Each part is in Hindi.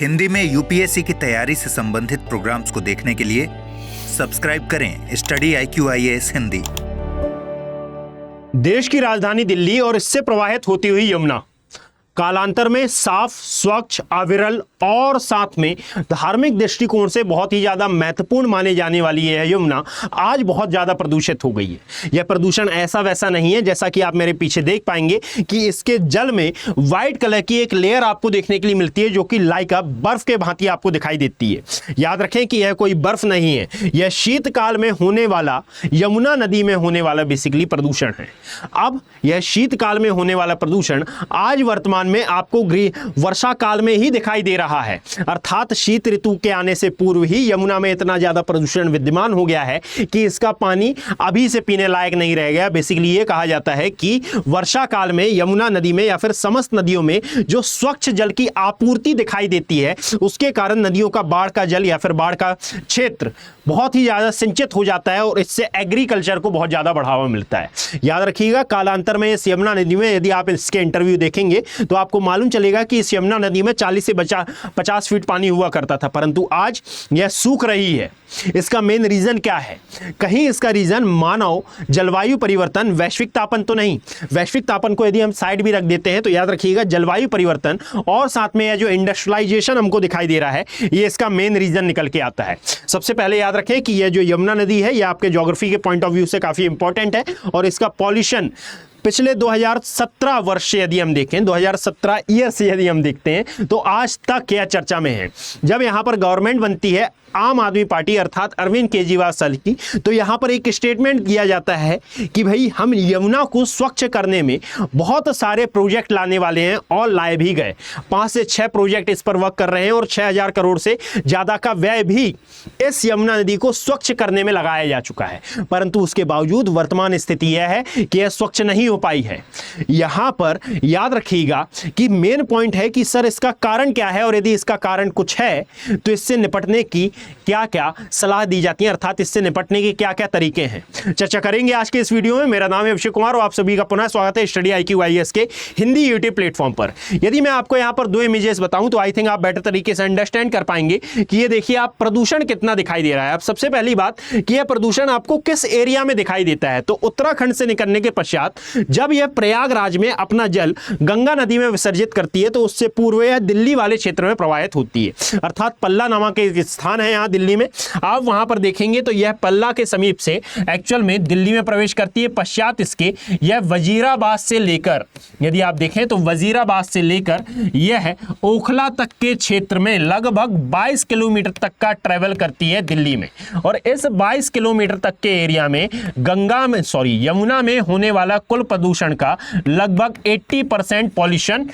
हिंदी में यूपीएससी की तैयारी से संबंधित प्रोग्राम्स को देखने के लिए सब्सक्राइब करें स्टडी IQIAS हिंदी। देश की राजधानी दिल्ली और इससे प्रवाहित होती हुई यमुना कालांतर में साफ, स्वच्छ, अविरल और साथ में धार्मिक दृष्टिकोण से बहुत ही ज्यादा महत्वपूर्ण माने जाने वाली यह यमुना आज बहुत ज्यादा प्रदूषित हो गई है। यह प्रदूषण ऐसा वैसा नहीं है, जैसा कि आप मेरे पीछे देख पाएंगे कि इसके जल में व्हाइट कलर की एक लेयर आपको देखने के लिए मिलती है, जो कि लाइक बर्फ के भांति आपको दिखाई देती है। याद रखें कि यह कोई बर्फ नहीं है, यह शीतकाल में होने वाला, यमुना नदी में होने वाला बेसिकली प्रदूषण है। अब यह शीतकाल में होने वाला प्रदूषण आज वर्तमान में आपको वर्षा काल में ही दिखाई दे रहा है, अर्थात शीत ऋतु के आने से पूर्व ही यमुना में इतना ज्यादा प्रदूषण विद्यमान हो गया है कि इसका पानी अभी से पीने लायक नहीं रह गया। बेसिकली ये कहा जाता है कि वर्षा काल में यमुना नदी में या फिर समस्त नदियों में जो स्वच्छ जल की आपूर्ति दिखाई देती है, उसके कारण नदियों का बाढ़ का जल या फिर बाढ़ का क्षेत्र बहुत ही ज्यादा सिंचित हो जाता है और इससे एग्रीकल्चर को बहुत ज्यादा बढ़ावा मिलता है। याद रखिएगा, कालांतर में इस यमुना नदी में यदि आप इसके इंटरव्यू देखेंगे तो आपको मालूम चलेगा कि इस यमुना नदी में 40 से 50 फीट पानी हुआ करता था, परंतु आज यह सूख रही है। इसका मेन रीजन क्या है? कहीं इसका रीजन मानव जलवायु परिवर्तन, वैश्विक तापन तो नहीं। वैश्विक तापन को यदि हम साइड भी रख देते हैं तो याद रखिएगा जलवायु परिवर्तन और साथ में यह जो इंडस्ट्रियलाइजेशन हमको दिखाई दे रहा है, ये इसका मेन रीजन निकल के आता है। सबसे पहले याद रखें कि यह जो यमुना नदी है, यह आपके ज्योग्राफी के पॉइंट ऑफ व्यू से काफी इंपॉर्टेंट है और इसका पॉल्यूशन पिछले 2017 वर्ष से यदि हम देखें, 2017 ईयर से यदि हम देखते हैं तो आज तक यह चर्चा में है। जब यहां पर गवर्नमेंट बनती है आम आदमी पार्टी अर्थात अरविंद केजरीवाल सर की, तो यहां पर एक स्टेटमेंट दिया जाता है कि भाई हम यमुना को स्वच्छ करने में बहुत सारे प्रोजेक्ट लाने वाले हैं और लाए भी गए। 5 से 6 प्रोजेक्ट इस पर वर्क कर रहे हैं और 6000 करोड़ से ज्यादा का व्यय भी इस यमुना नदी को स्वच्छ करने में लगाया जा चुका है, परंतु उसके बावजूद वर्तमान स्थिति यह है कि यह स्वच्छ नहीं हो पाई है। यहां पर याद रखिएगा कि मेन पॉइंट है कि सर इसका कारण क्या है और यदि इसका कारण कुछ है तो इससे निपटने की क्या क्या सलाह दी जाती है, अर्थात इससे निपटने के क्या क्या तरीके हैं, चर्चा करेंगे आज के इस वीडियो में। मेरा नाम है अभिषेक कुमार और आप सभी का पुनः स्वागत है स्टडी IQIAS के हिंदी यूट्यूब प्लेटफॉर्म पर। यदि मैं आपको यहां पर 2 इमेजेस बताऊं तो आई थिंक आप बेटर तरीके से अंडरस्टैंड कर पाएंगे कि ये देखिए आप प्रदूषण कितना दिखाई दे रहा है। अब सबसे पहली बात कि यह प्रदूषण आपको किस एरिया में दिखाई देता है, तो उत्तराखंड से निकलने के पश्चात जब यह प्रयागराज में अपना जल गंगा नदी में विसर्जित करती है तो उससे पूर्व यह दिल्ली वाले क्षेत्र में प्रवाहित होती है, अर्थात पल्ला नामक एक स्थान है यहां दिल्ली में। आप वहां पर देखेंगे तो यह पल्ला के समीप से एक्चुअल में दिल्ली में प्रवेश करती है। पश्चात इसके यह वजीराबाद से लेकर, यदि आप देखें तो वजीराबाद से लेकर यह ओखला तक के क्षेत्र में लगभग 22 किलोमीटर तक का ट्रेवल करती है दिल्ली में, और इस 22 किलोमीटर तक के एरिया में यमुना में होने वाला कुल प्रदूषण का लगभग 80% पॉल्यूशन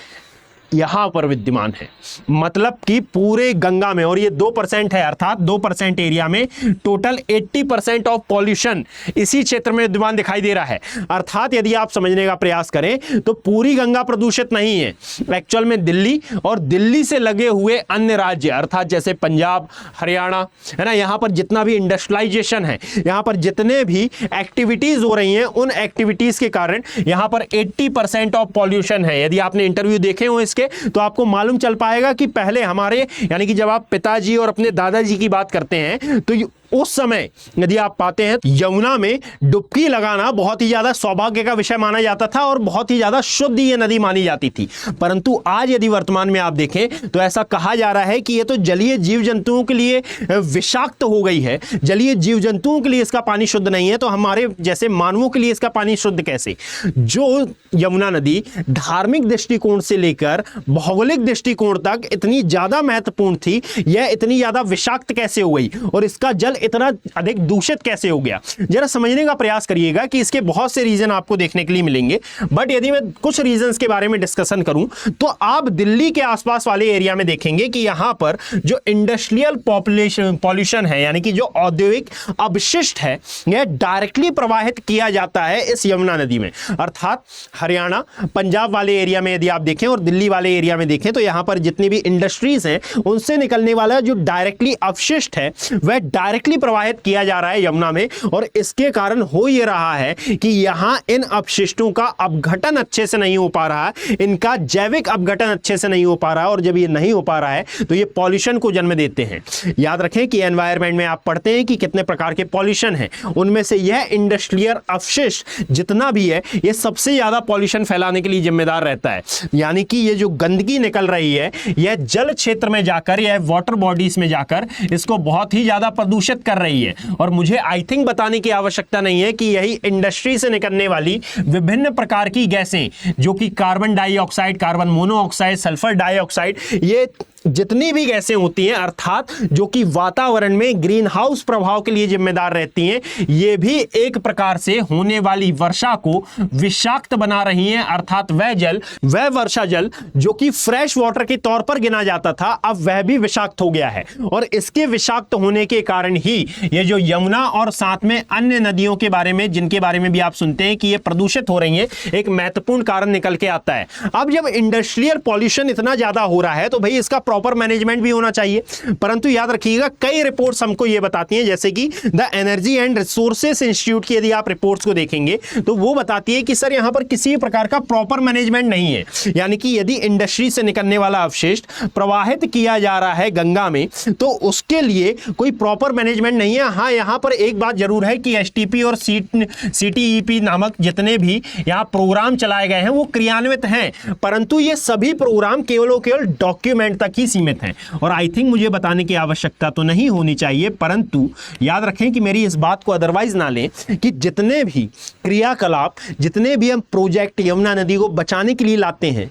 यहां पर विद्यमान है। मतलब कि पूरे गंगा में, और ये 2% है, अर्थात 2% एरिया में टोटल 80% ऑफ पॉल्यूशन इसी क्षेत्र में विद्यमान दिखाई दे रहा है। अर्थात यदि आप समझने का प्रयास करें तो पूरी गंगा प्रदूषित नहीं है, एक्चुअल में दिल्ली और दिल्ली से लगे हुए अन्य राज्य अर्थात जैसे पंजाब, हरियाणा है ना, यहां पर जितना भी इंडस्ट्रियलाइजेशन है, यहां पर जितने भी एक्टिविटीज हो रही हैं, उन एक्टिविटीज के कारण यहां पर 80% ऑफ पॉल्यूशन है। यदि आपने इंटरव्यू देखे हो इसके तो आपको मालूम चल पाएगा कि पहले हमारे यानी कि जब आप पिताजी और अपने दादाजी की बात करते हैं तो उस समय यदि आप पाते हैं यमुना में डुबकी लगाना बहुत ही ज्यादा सौभाग्य का विषय माना जाता था और बहुत ही ज्यादा शुद्ध ये नदी मानी जाती थी, परंतु आज यदि वर्तमान में आप देखें तो ऐसा कहा जा रहा है कि ये तो जलीय जीव जंतुओं के लिए विषाक्त हो गई है। जलीय जीव जंतुओं के लिए इसका पानी शुद्ध नहीं है, तो हमारे जैसे मानवों के लिए इसका पानी शुद्ध कैसे? जो यमुना नदी धार्मिक दृष्टिकोण से लेकर भौगोलिक दृष्टिकोण तक इतनी ज्यादा महत्वपूर्ण थी, यह इतनी ज्यादा विषाक्त कैसे हो गई और इसका जल इतना अधिक दूषित कैसे हो गया? जरा समझने का प्रयास करिएगा कि इसके बहुत से रीजन आपको देखने के लिए मिलेंगे, बट यदि मैं कुछ रीजंस के बारे में डिस्कशन करूं तो आप दिल्ली के आसपास वाले एरिया में देखेंगे कि यहां पर जो इंडस्ट्रियल पॉल्यूशन है, यानी कि जो औद्योगिक अपशिष्ट है, यह डायरेक्टली प्रवाहित किया जाता है इस यमुना नदी में। अर्थात हरियाणा, पंजाब वाले एरिया में यदि आप देखें और दिल्ली वाले एरिया में देखें तो यहां पर जितनी भी इंडस्ट्रीज हैं उनसे निकलने वाला जो डायरेक्टली अपशिष्ट है वह डायरेक्टली डायरेक्टली प्रवाहित किया जा रहा है यमुना में, और इसके कारण हो ये रहा है कि यहां इन अपशिष्टों का अपघटन अच्छे से नहीं हो पा रहा है, इनका जैविक अपघटन अच्छे से नहीं हो पा रहा है, और जब ये नहीं हो पा रहा है तो ये पॉल्यूशन को जन्म देते हैं। याद रखें कि एनवायरनमेंट में आप पढ़ते हैं कि कितने प्रकार के पॉल्यूशन हैं, उनमें से यह इंडस्ट्रियल अपशिष्ट जितना भी है ये सबसे ज्यादा पॉल्यूशन फैलाने के लिए जिम्मेदार रहता है। यानी कि ये जो गंदगी निकल रही है यह जल क्षेत्र में जाकर, यह वाटर बॉडीज में जाकर इसको बहुत ही ज्यादा प्रदूषित कर रही है। और मुझे आई थिंक बताने की आवश्यकता नहीं है कि यही इंडस्ट्री से निकलने वाली विभिन्न प्रकार की गैसें, जो कि carbon dioxide, carbon monoxide, sulphur dioxide, ये जितनी भी गैसें होती हैं अर्थात जो कि वातावरण में ग्रीन हाउस प्रभाव के लिए जिम्मेदार रहती हैं, ये भी एक प्रकार से होने वाली वर्षा को विषाक्त बना रही हैं। अर्थात वह वर्षा जल जो कि फ्रेश वाटर के तौर पर गिना जाता था, अब वह भी विषाक्त हो गया है। और इसके विषाक्त होने के कारण ही ये जो यमुना और साथ में अन्य नदियों के बारे में, जिनके बारे में भी आप सुनते हैं कि ये प्रदूषित हो रही हैं, एक महत्वपूर्ण कारण निकल के आता है। अब जब इंडस्ट्रियल पॉल्यूशन इतना ज्यादा हो रहा है तो भाई इसका प्रॉपर मैनेजमेंट भी होना चाहिए। परंतु याद रखिएगा कई रिपोर्ट्स हमको यह बताती हैं, जैसे कि the energy and resources institute की यदि आप रिपोर्ट्स को देखेंगे तो वो बताती है कि सर यहां पर किसी प्रकार का प्रॉपर मैनेजमेंट नहीं है। यानी कि यदि इंडस्ट्री से निकलने वाला अपशिष्ट प्रवाहित किया जा रहा है गंगा में तो उसके लिए कोई प्रॉपर मैनेजमेंट नहीं है। हाँ, यहां पर एक बात जरूर है कि एसटीपी और सीटीईपी नामक जितने भी यहां प्रोग्राम चलाए गए हैं वो क्रियान्वित हैं, परंतु ये सभी प्रोग्राम केवल डॉक्यूमेंट तक ही सीमित हैं। और आई थिंक मुझे बताने की आवश्यकता तो नहीं होनी चाहिए, परंतु याद रखें कि मेरी इस बात को अदरवाइज ना लें कि जितने भी क्रियाकलाप, जितने भी हम प्रोजेक्ट यमुना नदी को बचाने के लिए लाते हैं,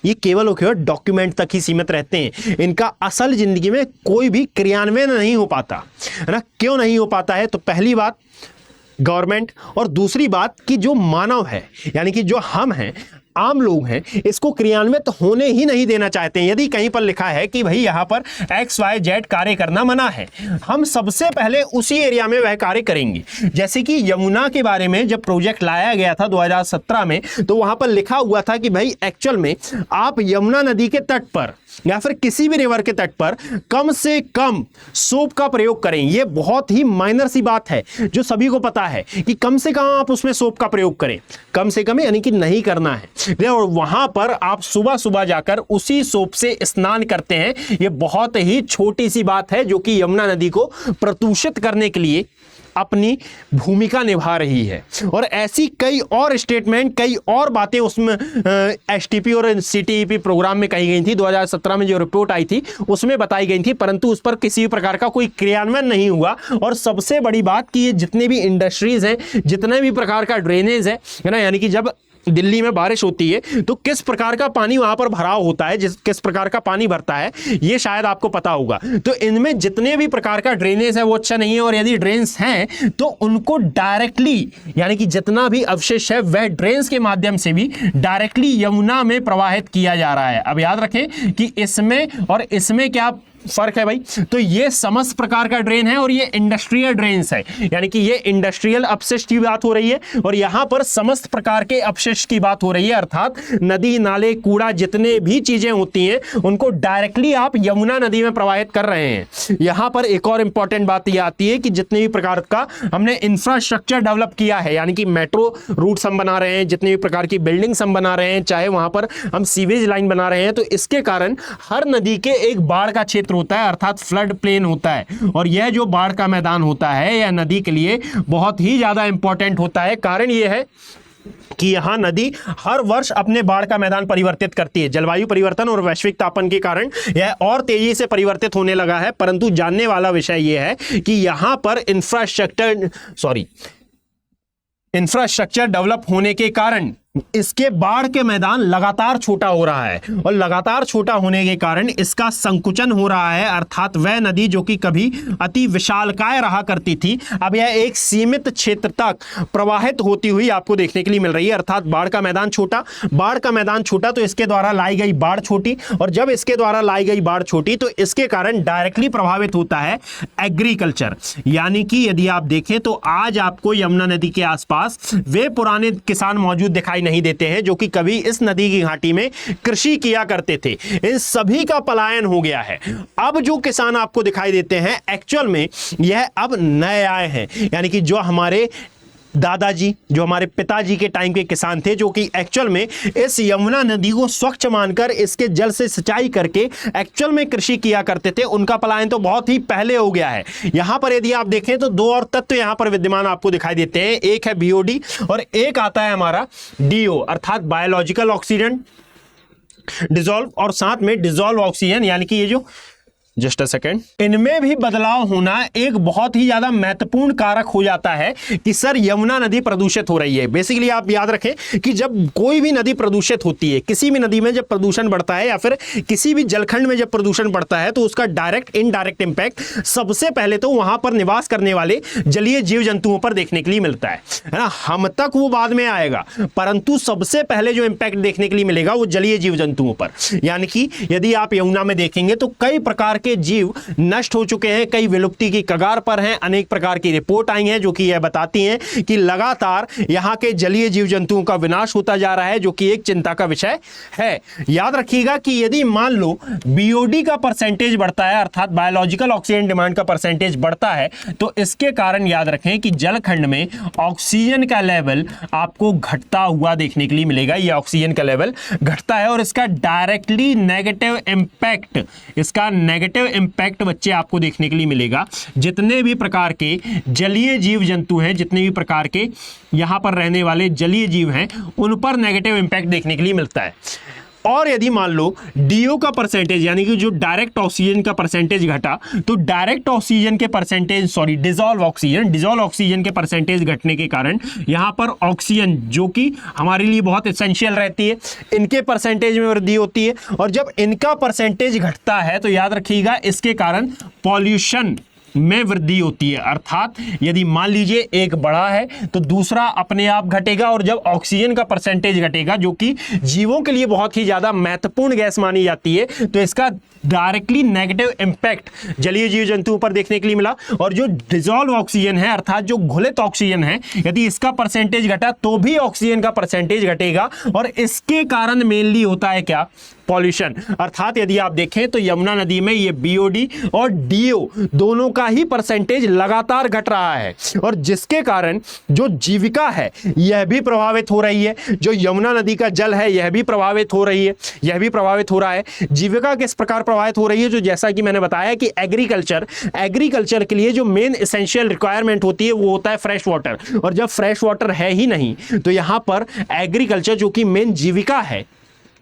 ये केवल डॉक्यूमेंट तक ही सीमित रहते हैं। इनका असल जिंदगी में कोई भी क्रियान्वयन नहीं हो पाता है ना। क्यों नहीं हो पाता है? तो पहली बात गवर्नमेंट, और दूसरी बात कि जो मानव है, यानी कि जो हम हैं, आम लोग हैं, इसको क्रियान्वित होने ही नहीं देना चाहते हैं। यदि कहीं पर लिखा है कि भाई यहां पर XYZ कार्य करना मना है, हम सबसे पहले उसी एरिया में वह कार्य करेंगे। जैसे कि यमुना के बारे में जब प्रोजेक्ट लाया गया था 2017 में, तो वहां पर लिखा हुआ था कि भाई एक्चुअल में आप यमुना नदी के तट पर या फिर किसी भी रिवर के तट पर कम से कम सोप का प्रयोग करें। यह बहुत ही माइनर सी बात है जो सभी को पता है कि कम से कम आप उसमें सोप का प्रयोग करें, कम से कम यानी कि नहीं करना है। और वहां पर आप सुबह सुबह जाकर उसी सोप से स्नान करते हैं। यह बहुत ही छोटी सी बात है जो कि यमुना नदी को प्रदूषित करने के लिए अपनी भूमिका निभा रही है। और ऐसी कई और स्टेटमेंट, कई और बातें उसमें एसटीपी और सीटीईपी प्रोग्राम में कही गई थी। 2017 में जो रिपोर्ट आई थी उसमें बताई गई थी, परंतु उस पर किसी प्रकार का कोई क्रियान्वयन नहीं हुआ। और सबसे बड़ी बात कि ये जितने भी इंडस्ट्रीज हैं, जितने भी प्रकार का ड्रेनेज है ना, यानी कि जब दिल्ली में बारिश होती है तो किस प्रकार का पानी वहां पर भराव होता है, किस प्रकार का पानी भरता है, ये शायद आपको पता होगा। तो इनमें जितने भी प्रकार का ड्रेनेज है वो अच्छा नहीं है, और यदि ड्रेन्स हैं तो उनको डायरेक्टली, यानी कि जितना भी अवशेष है वह ड्रेन्स के माध्यम से भी डायरेक्टली यमुना में प्रवाहित किया जा रहा है। अब याद रखें कि इसमें और इसमें क्या फर्क है भाई। तो ये समस्त प्रकार का ड्रेन है और ये इंडस्ट्रियल ड्रेन्स है, यानी कि ये इंडस्ट्रियल अपशिष्ट की बात हो रही है और यहां पर समस्त प्रकार के अपशिष्ट की बात हो रही है। अर्थात नदी, नाले, कूड़ा, जितने भी चीजें होती हैं उनको डायरेक्टली आप यमुना नदी में प्रवाहित कर रहे हैं। यहां पर एक और इंपॉर्टेंट बात यह आती है कि जितने भी प्रकार का हमने इंफ्रास्ट्रक्चर डेवलप किया है, यानी कि मेट्रो रूट्स हम बना रहे हैं, जितने भी प्रकार की बिल्डिंग्स हम बना रहे हैं, चाहे वहां पर हम सीवेज लाइन बना रहे हैं, तो इसके कारण हर नदी के एक बाढ़ का क्षेत्र होता है, अर्थात फ्लड प्लेन होता है। और यह जो बाढ़ का मैदान होता है यह नदी के लिए बहुत ही ज्यादा इंपॉर्टेंट होता है। कारण यह है कि यहां नदी हर वर्ष अपने बाढ़ का मैदान परिवर्तित करती है। जलवायु परिवर्तन और वैश्विक तापन के कारण यह और तेजी से परिवर्तित होने लगा है, परंतु जानने वाला विषय यह है कि यहां पर इंफ्रास्ट्रक्चर डेवलप होने के कारण इसके बाढ़ के मैदान लगातार छोटा हो रहा है, और लगातार छोटा होने के कारण इसका संकुचन हो रहा है। अर्थात वह नदी जो कि कभी अति विशालकाय रहा करती थी, अब यह एक सीमित क्षेत्र तक प्रवाहित होती हुई आपको देखने के लिए मिल रही है। अर्थात बाढ़ का मैदान छोटा तो इसके द्वारा लाई गई बाढ़ छोटी, और जब इसके द्वारा लाई गई बाढ़ छोटी तो इसके कारण डायरेक्टली प्रभावित होता है एग्रीकल्चर। यानी कि यदि आप देखें तो आज आपको यमुना नदी के आसपास वे पुराने किसान मौजूद दिखाई नहीं देते हैं, जो कि कभी इस नदी की घाटी में कृषि किया करते थे, इन सभी का पलायन हो गया है। अब जो किसान आपको दिखाई देते हैं एक्चुअल में यह अब नए आए हैं, यानी कि जो हमारे दादाजी, जो हमारे पिताजी के टाइम के किसान थे, जो कि एक्चुअल में इस यमुना नदी को स्वच्छ मानकर इसके जल से सिंचाई करके एक्चुअल में कृषि किया करते थे, उनका पलायन तो बहुत ही पहले हो गया है। यहां पर यदि आप देखें तो दो और तत्व यहां पर विद्यमान आपको दिखाई देते हैं, एक है बीओडी और एक आता है हमारा डीओ अर्थात बायोलॉजिकल ऑक्सीडेंट डिसॉल्व, और साथ में डिसॉल्व ऑक्सीजन, यानी कि ये जो जस्ट अ सेकेंड, इनमें भी बदलाव होना एक बहुत ही ज्यादा महत्वपूर्ण कारक हो जाता है कि सर यमुना नदी प्रदूषित हो रही है। बेसिकली आप याद रखें कि जब कोई भी नदी प्रदूषित होती है, किसी भी नदी में जब प्रदूषण बढ़ता है या फिर किसी भी जलखंड में जब प्रदूषण बढ़ता है, तो उसका डायरेक्ट इनडायरेक्ट इंपैक्ट सबसे पहले तो वहां पर निवास करने वाले जलीय जीव जंतुओं पर देखने के लिए मिलता है ना। हम तक वो बाद में आएगा, परंतु सबसे पहले जो इंपैक्ट देखने के लिए मिलेगा वो जलीय जीव जंतुओं पर। यानी कि यदि आप यमुना में देखेंगे तो कई प्रकार के जीव नष्ट हो चुके हैं, कई विलुप्ति की कगार पर हैं। अनेक प्रकार की रिपोर्ट आई हैं जो कि यह बताती हैं कि लगातार यहां के जलीय जीव जंतुओं का विनाश होता जा रहा है, जो कि एक चिंता का विषय है। याद रखिएगा कि यदि मान लो बीओडी का परसेंटेज बढ़ता है अर्थात बायोलॉजिकल ऑक्सीजन डिमांड का परसेंटेज बढ़ता है, तो इसके कारण याद रखें कि जलखंड में ऑक्सीजन का लेवल आपको घटता हुआ देखने के लिए मिलेगा। यह ऑक्सीजन का लेवल घटता है और इसका डायरेक्टली नेगेटिव इंपैक्ट बच्चे आपको देखने के लिए मिलेगा। जितने भी प्रकार के जलीय जीव जंतु हैं, जितने भी प्रकार के यहां पर रहने वाले जलीय जीव हैं, उन पर नेगेटिव इंपैक्ट देखने के लिए मिलता है। और यदि मान लो डीओ का परसेंटेज, यानी कि जो डायरेक्ट ऑक्सीजन का परसेंटेज घटा, तो डायरेक्ट ऑक्सीजन के परसेंटेज डिसॉल्व ऑक्सीजन के परसेंटेज घटने के कारण यहां पर ऑक्सीजन जो कि हमारे लिए बहुत एसेंशियल रहती है, इनके परसेंटेज में वृद्धि होती है। और जब इनका परसेंटेज घटता है तो याद रखिएगा इसके कारण पॉल्यूशन में वृद्धि होती है। अर्थात यदि मान लीजिए एक बड़ा है तो दूसरा अपने आप घटेगा, और जब ऑक्सीजन का परसेंटेज घटेगा जो कि जीवों के लिए बहुत ही ज्यादा महत्वपूर्ण गैस मानी जाती है, तो इसका डायरेक्टली नेगेटिव इंपैक्ट जलीय जीव जंतुओं पर देखने के लिए मिला। और जो डिसॉल्व ऑक्सीजन है अर्थात जो घुलित ऑक्सीजन है, यदि इसका परसेंटेज घटा तो भी ऑक्सीजन का परसेंटेज घटेगा, और इसके कारण मेनली होता है क्या, पॉल्यूशन। अर्थात यदि आप देखें तो यमुना नदी में ये बीओडी और डीओ दोनों का ही परसेंटेज लगातार घट रहा है, और जिसके कारण जो जीविका है यह भी प्रभावित हो रही है। जो यमुना नदी का जल है यह भी प्रभावित हो रहा है। जीविका किस प्रकार प्रभावित हो रही है, जो जैसा कि मैंने बताया कि एग्रीकल्चर के लिए जो मेन एसेंशियल रिक्वायरमेंट होती है वो होता है फ्रेश वाटर, और जब फ्रेश वाटर है ही नहीं तो यहां पर एग्रीकल्चर जो कि मेन जीविका है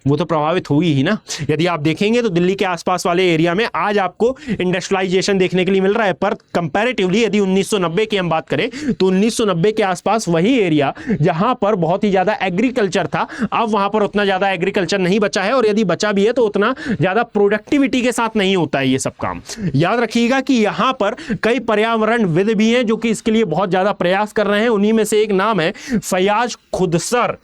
वो तो प्रभावित हुई ही ना। यदि आप देखेंगे तो दिल्ली के आसपास वाले एरिया में आज आपको इंडस्ट्रियलाइजेशन देखने के लिए मिल रहा है, पर कंपैरेटिवली यदि 1990 की हम बात करें तो 1990 के आसपास वही एरिया जहां पर बहुत ही ज्यादा एग्रीकल्चर था, अब वहां पर उतना ज्यादा एग्रीकल्चर नहीं बचा है, और यदि बचा भी है तो उतना ज्यादा प्रोडक्टिविटी के साथ नहीं होता है ये सब काम। याद रखिएगा कि यहां पर कई पर्यावरणविद भी हैं जो कि इसके लिए बहुत ज्यादा प्रयास कर रहे हैं। उन्हीं में से एक नाम है फयाज खुदसर।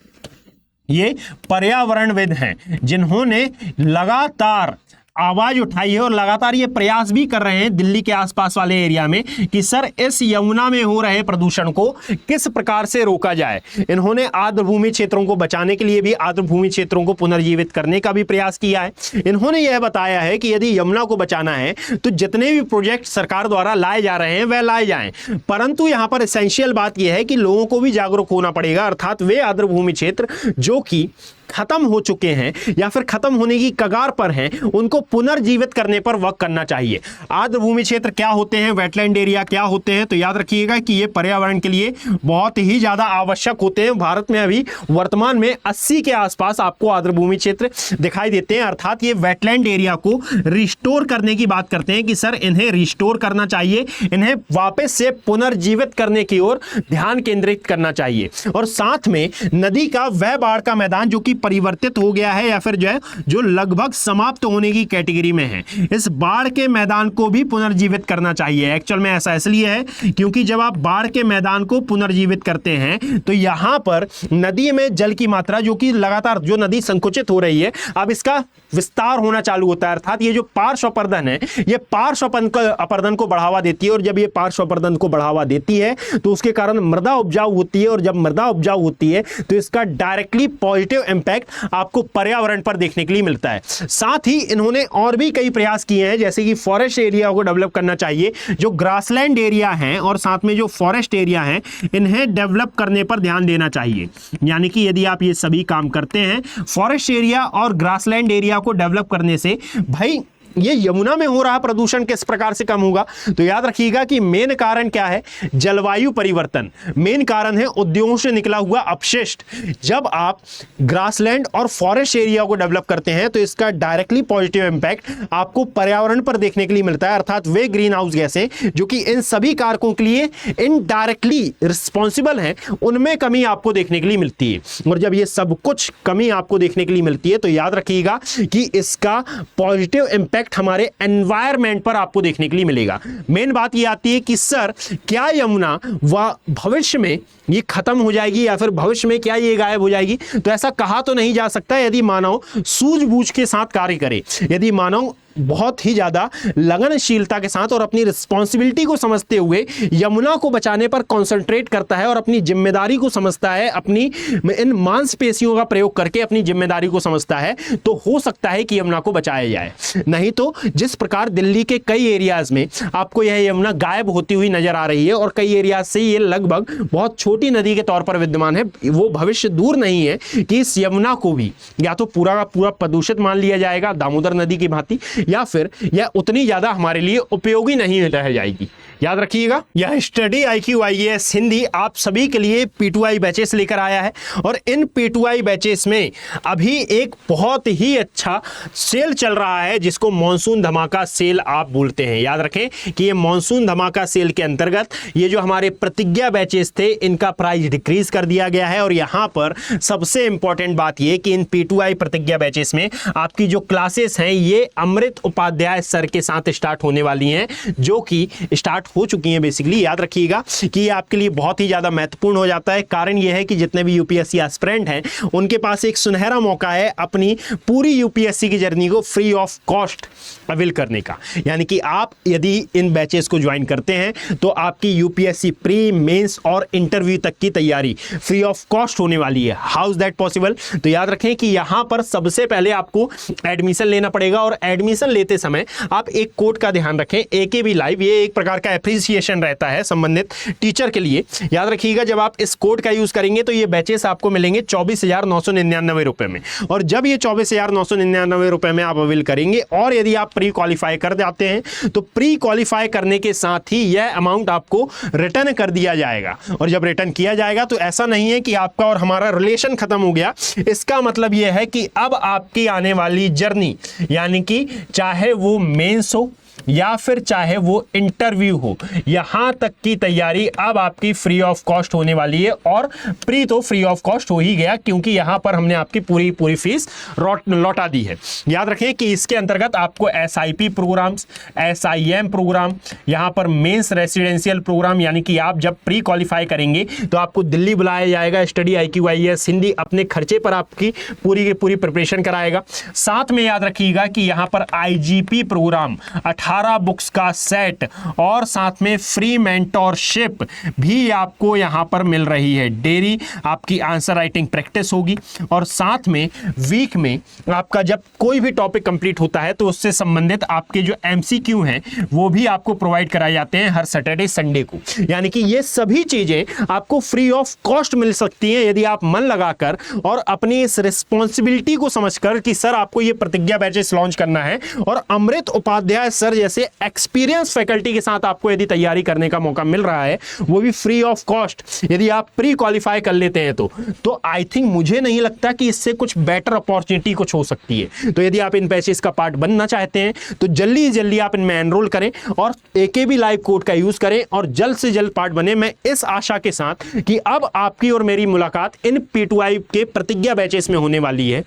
ये पर्यावरणविद हैं जिन्होंने लगातार आवाज उठाई है और लगातार ये प्रयास भी कर रहे हैं दिल्ली के आसपास वाले एरिया में कि सर इस यमुना में हो रहे प्रदूषण को किस प्रकार से रोका जाए। इन्होंने आर्द्रभूमि क्षेत्रों को बचाने के लिए भी आर्द्रभूमि क्षेत्रों को पुनर्जीवित करने का भी प्रयास किया है। इन्होंने यह बताया है कि यदि यमुना को बचाना है तो जितने भी प्रोजेक्ट सरकार द्वारा लाए जा रहे हैं वह लाए जाएं, परंतु यहां पर एसेंशियल बात यह है कि लोगों को भी जागरूक होना पड़ेगा। अर्थात वे आर्द्रभूमि क्षेत्र जो कि खत्म हो चुके हैं या फिर खत्म होने की कगार पर हैं, उनको पुनर्जीवित करने पर वर्क करना चाहिए। आर्द्रभूमि क्षेत्र क्या होते हैं, वेटलैंड एरिया क्या होते हैं, तो याद रखिएगा कि ये पर्यावरण के लिए बहुत ही ज्यादा आवश्यक होते हैं। भारत में अभी वर्तमान में 80 के आसपास आपको आर्द्रभूमि क्षेत्र दिखाई देते हैं। अर्थात ये वेटलैंड एरिया को रिस्टोर करने की बात करते हैं कि सर इन्हें रिस्टोर करना चाहिए, इन्हें वापस से पुनर्जीवित करने की ओर ध्यान केंद्रित करना चाहिए। और साथ में नदी का वह बाढ़ का मैदान जो कि परिवर्तित हो गया है या फिर जो है जो लगभग समाप्त होने की कैटेगरी में है। इस बाढ़ के मैदान को भी पुनर्जीवित करना चाहिए। एक्चुअल में ऐसा इसलिए है क्योंकि जब आप बाढ़ के मैदान को पुनर्जीवित करते हैं तो यहां पर नदी में जल की मात्रा, जो कि लगातार जो नदी संकुचित हो रही है, अब इसका विस्तार होना चालू होता है। अर्थात ये जो पार्श्व अपर्दन है, ये पार्श्व अपर्दन को बढ़ावा देती है, और जब ये पार्श्व अपर्दन को बढ़ावा देती है तो उसके कारण मृदा उपजाऊ होती है, और जब मृदा उपजाऊ होती है तो इसका डायरेक्टली पॉजिटिव इंपैक्ट आपको पर्यावरण पर देखने के लिए मिलता है। साथ ही इन्होंने और भी कई प्रयास किए हैं, जैसे कि फॉरेस्ट एरिया को डेवलप करना चाहिए। जो ग्रासलैंड एरिया है और साथ में जो फॉरेस्ट एरिया है, इन्हें डेवलप करने पर ध्यान देना चाहिए। यानी कि यदि आप ये सभी काम करते हैं, फॉरेस्ट एरिया और ग्रासलैंड एरिया को डेवलप करने से, भाई ये यमुना में हो रहा प्रदूषण किस प्रकार से कम होगा? तो याद रखिएगा कि मेन कारण क्या है? जलवायु परिवर्तन। मेन कारण है उद्योगों से निकला हुआ अपशिष्ट। जब आप ग्रासलैंड और फॉरेस्ट एरिया को डेवलप करते हैं तो इसका डायरेक्टली पॉजिटिव इंपैक्ट आपको पर्यावरण पर देखने के लिए मिलता है। अर्थात वे ग्रीन हाउस गैसें जो कि इन सभी कारकों के लिए इनडायरेक्टली रिस्पॉन्सिबल हैं, उनमें कमी आपको देखने के लिए मिलती है। और जब ये सब कुछ कमी आपको देखने के लिए मिलती है तो याद रखिएगा कि इसका पॉजिटिव इंपैक्ट हमारे एनवायरनमेंट पर आपको देखने के लिए मिलेगा। मेन बात ये आती है कि सर, क्या यमुना भविष्य में ये खत्म हो जाएगी या फिर भविष्य में क्या ये गायब हो जाएगी? तो ऐसा कहा तो नहीं जा सकता। यदि मानव सूझबूझ के साथ कार्य करे, यदि मानव बहुत ही ज्यादा लगनशीलता के साथ और अपनी रिस्पॉन्सिबिलिटी को समझते हुए यमुना को बचाने पर कंसंट्रेट करता है और अपनी जिम्मेदारी को समझता है, अपनी इन मांसपेशियों का प्रयोग करके अपनी जिम्मेदारी को समझता है, तो हो सकता है कि यमुना को बचाया जाए। नहीं तो जिस प्रकार दिल्ली के कई एरियाज में आपको यह यमुना गायब होती हुई नजर आ रही है और कई एरियाज से ये लगभग बहुत छोटी नदी के तौर पर विद्यमान है, वो भविष्य दूर नहीं है कि इस यमुना को भी या तो पूरा का पूरा प्रदूषित मान लिया जाएगा दामोदर नदी की भांति, या फिर यह उतनी ज्यादा हमारे लिए उपयोगी नहीं रह जाएगी। याद रखिएगा, यह स्टडी IQ IAS हिंदी आप सभी के लिए P2I बैचेस लेकर आया है, और इन P2I बैचेस में अभी एक बहुत ही अच्छा सेल चल रहा है जिसको मॉनसून धमाका सेल आप बोलते हैं। याद रखें कि ये मॉनसून धमाका सेल के अंतर्गत ये जो हमारे प्रतिज्ञा बैचेस थे, इनका प्राइस डिक्रीज कर दिया गया है। और यहां पर सबसे इंपॉर्टेंट बात ये कि इन P2I प्रतिज्ञा बैचेस में आपकी जो क्लासेस हैं ये अमृत उपाध्याय सर के साथ स्टार्ट होने वाली हैं, जो कि स्टार्ट हो चुकी हैं बेसिकली। याद रखिएगा कि ये आपके लिए बहुत ही ज्यादा महत्वपूर्ण हो जाता है। कारण ये है कि जितने भी यूपीएससी एस्पिरेंट हैं उनके पास एक सुनहरा मौका है अपनी पूरी यूपीएससी की जर्नी को फ्री ऑफ कॉस्ट अवेल करने का। यानी कि आप यदि इन बैचेस को ज्वाइन करते हैं तो आपकी यूपीएससी प्री, मेंस और इंटरव्यू तक की तैयारी फ्री ऑफ कॉस्ट होने वाली है। How is that possible? तो याद रखें कि यहां पर सबसे पहले आपको एडमिशन लेना पड़ेगा, और एडमिशन लेते समय आप एक कोड का ध्यान रखें, AKB लाइव। ये एक प्रकार का एप्रिसिएशन रहता है संबंधित टीचर के लिए। याद रखिएगा जब आप इस कोड का यूज करेंगे तो ये बैचेस आपको मिलेंगे 24,999 रुपए में, और जब ये 24,999 रुपए में आप अवेल करेंगे और यदि आप प्री क्वालिफाई कर जाते हैं तो प्री क्वालिफाई करने के साथ ही यह अमाउंट आपको रिटर्न कर दिया जाएगा। और जब रिटर्न किया जाएगा तो ऐसा नहीं है कि आपका और हमारा रिलेशन खत्म हो गया। इसका मतलब यह है कि अब आपकी आने वाली जर्नी, यानी कि चाहे वो मेंस हो या फिर चाहे वो इंटरव्यू हो, यहां तक की तैयारी अब आपकी फ्री ऑफ कॉस्ट होने वाली है। और प्री तो फ्री ऑफ कॉस्ट हो ही गया क्योंकि यहां पर हमने आपकी पूरी फीस लौटा दी है। याद रखें कि इसके अंतर्गत आपको SIP प्रोग्राम्स, SIM प्रोग्राम, यहां पर मेंस रेसिडेंशियल प्रोग्राम, यानी कि आप जब प्री क्वालिफाई करेंगे तो आपको दिल्ली बुलाया जाएगा। स्टडी IQ IAS हिंदी अपने खर्चे पर आपकी पूरी की पूरी प्रिपरेशन कराएगा। साथ में याद रखिएगा कि यहां पर IGP प्रोग्राम, 18 बुक्स का सेट और साथ में फ्री मेंटोरशिप भी आपको यहां पर मिल रही है। डेली आपकी आंसर राइटिंग प्रैक्टिस होगी, और साथ में वीक में आपका जब कोई भी टॉपिक कंप्लीट होता है तो उससे संबंधित आपके जो MCQ हैं वो भी आपको प्रोवाइड कराए जाते हैं हर सैटरडे संडे को। यानी कि ये सभी चीजें आपको फ्री ऑफ कॉस्ट मिल सकती हैं यदि आप मन लगाकर और अपनी इस रिस्पॉन्सिबिलिटी को समझकर कि सर आपको ये प्रतिज्ञा बैचेस लॉन्च करना है और अमृत उपाध्याय सर जैसे एक्सपीरियंस फैकल्टी के साथ आपको आपको यदि तैयारी करने का मौका मिल रहा है, वो भी फ्री ऑफ कॉस्ट, यदि आप प्री क्वालिफाई कर लेते हैं तो आई थिंक मुझे नहीं लगता कि इससे कुछ बेटर अपॉर्चुनिटी कुछ हो सकती है। तो यदि आप इन बैचेस का पार्ट बनना चाहते हैं तो जल्दी आप इनमें एनरोल करें और AKB लाइव कोड का यूज करें और जल्द से जल्द पार्ट बने, मैं इस आशा के साथ कि अब आपकी और मेरी मुलाकात इन P2I के प्रतिज्ञा बैचेस में होने वाली है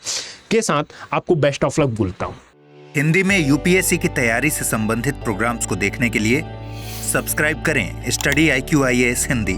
के साथ आपको बेस्ट ऑफ लक बोलता हूं। हिंदी में UPSC की तैयारी से संबंधित प्रोग्राम्स को देखने के लिए सब्सक्राइब करें स्टडी IQ IAS हिंदी।